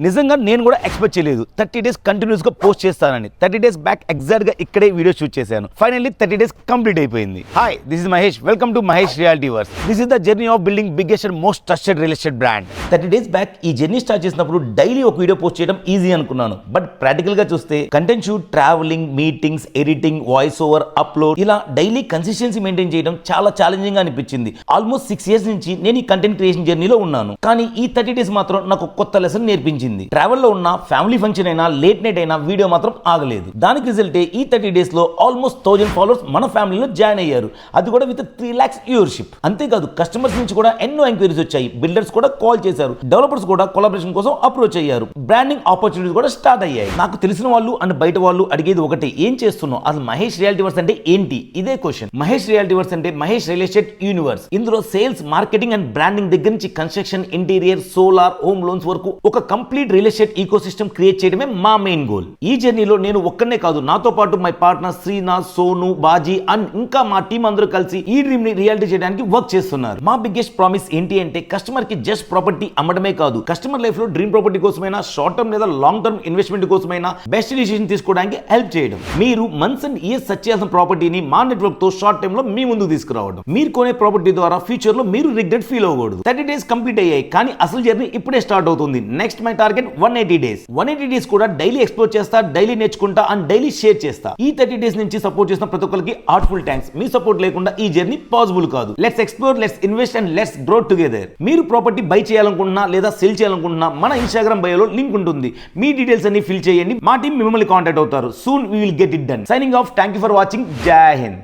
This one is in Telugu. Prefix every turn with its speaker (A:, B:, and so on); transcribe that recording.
A: నిజంగా నేను కూడా ఎక్స్పెక్ట్ చేయలేదు 30 డేస్ కంటిన్యూస్ గా పోస్ట్ చేస్తానని. 30 డేస్ బ్యాక్ ఎగ్జాక్ట్ గా ఇక్కడే వీడియో షూట్ చేశాను. ఫైనల్లీ 30 డేస్ కంప్లీట్ అయిపోయింది. Hi, this is Mahesh. Welcome to Mahesh reality verse. This is the journey of building biggest and most trusted real estate brand. 30 days back ఈ జర్నీ స్టార్ట్ చేసినప్పుడు డైలీ ఒక వీడియో పోస్ట్ చేయడం ఈజీ అనుకున్నాను. బట్ ప్రాక్టికల్ గా చూస్తే content shoot, travelling, meetings, editing, voice over, upload ఇలా డైలీ కన్సిస్టెన్సీ మెయింటైన్ చేయడం చాలా ఛాలెంజింగ్ గా అనిపించింది. ఆల్మోస్ట్ 6 years నుంచి నేను ఈ కంటెంట్ క్రియేషన్ జర్నీలో ఉన్నాను. కానీ ఈ 30 డేస్ మాత్రం నాకు కొత్త లెసన్ నేర్పించింది. ట్రావెల్ లో ఉన్న ఫ్యామిలీ ఫంక్షన్ అయినా, లేట్ నైట్ అయినా వీడియో మాత్రం ఆగలేదు. దానికి రిజల్టే ఈ 30 డేస్ లో ఆల్మోస్ట్ 1000 ఫాలోవర్స్ మన ఫ్యామిలీలో జాయిన్ అయ్యారు. అది కూడా విత్ 3 lakhs వ్యూవర్షిప్. అంతేకాదు కస్టమర్స్ నుంచి కూడా ఎన్నో ఎంక్వైరీస్ వచ్చాయి. బిల్డర్స్ కూడా కాల్ చేశారు. డెవలపర్స్ కూడా కొలాబరేషన్ కోసం అప్రోచ్ అయ్యారు. బ్రాండింగ్ ఆపర్చునిటీస్ కూడా స్టార్ట్ అయ్యాయి. నాకు తెలిసిన వాళ్ళు అండ్ బయట వాళ్ళు అడిగేది ఒకటి, ఏం చేస్తున్నావు, అసలు మహేష్ రియాలిటీ వర్స్ అంటే ఏంటి? ఇదే క్వశ్చన్. మహేష్ రియాలిటీ వర్స్ అంటే మహేష్ రియల్ ఎస్టేట్ యూనివర్స్. ఇందులో సేల్స్, మార్కెటింగ్ అండ్ బ్రాండింగ్ దగ్గర నుంచి construction, interior, solar, home loans వరకు ఒక complete real estate eco system create చేయడమే మా మెయిన్ గోల్. ఈ జర్నీలో నేను ఒక్కనే కాదు, నాతో పాటు my partner Srinath, Sonu, Baji and ఇంకా మా టీం అందరూ కలిసి ఈ డ్రీమ్ ని రియాలిటీ చేయడానికి వర్క్ చేస్తున్నారు. మా బిగ్గెస్ట్ ప్రామిస్ ఏంటి అంటే కస్టమర్ కి జస్ట్ ప్రాపర్టీ అమ్మడమే కాదు, కస్టమర్ లైఫ్ లో డ్రీమ్ ప్రాపర్టీ కోసమైనా, షార్ట్ టర్మ్ లేదా లాంగ్ టర్మ్ ఇన్వెస్ట్మెంట్ కోసమైనా బెస్ట్ డిసిషన్ తీసుకోవడానికి హెల్ప్ చేయడం. మీరు మంత్స్ అండ్ ఇయర్స్ సెర్చ్ చేయాల్సిన ప్రాపర్టీని మా నెట్వర్క్ తో షార్ట్ టైమ్ లో మీ ముందుకు తీసుకురావడం. మీరు కొనే ప్రాపర్టీ ద్వారా ఫ్యూచర్ లో మీరు రిగ్రెట్ ఫీల్ అవ్వకూడదు. 30 డేస్ కంప్లీట్ అయ్యాయి, కానీ అసలు జర్నీ ఇప్పుడే స్టార్ట్ అవుతుంది. Next my target 180 days. 180 days కూడా డైలీ ఎక్స్ప్లోర్ చేస్తా, డైలీ నేర్చుకుంటా అండ్ డైలీ షేర్ చేస్తా. ఈ 30 డేస్ నుంచి సపోర్ట్ చేసిన ప్రతి ఒక్కరికి హార్ట్ఫుల్ థ్యాంక్స్. మీ సపోర్ట్ లేకుండా ఈ జర్నీ పాసిబుల్ కాదు. Let's explore, let's invest and let's grow together. మీరు ప్రాపర్టీ బై చేయాలనుకుంటున్నా లేదా సెల్ చేయాలనుకుంటున్నా మన ఇన్స్టాగ్రామ్ బయోలో లింక్ ఉంటుంది. మీ డీటెయిల్స్ అన్ని ఫిల్ చేయండి. మా టీం మిమ్మల్ని కాంటాక్ట్ అవుతారు. Soon we will get it done. Signing off. Thank you for watching. జై హింద్.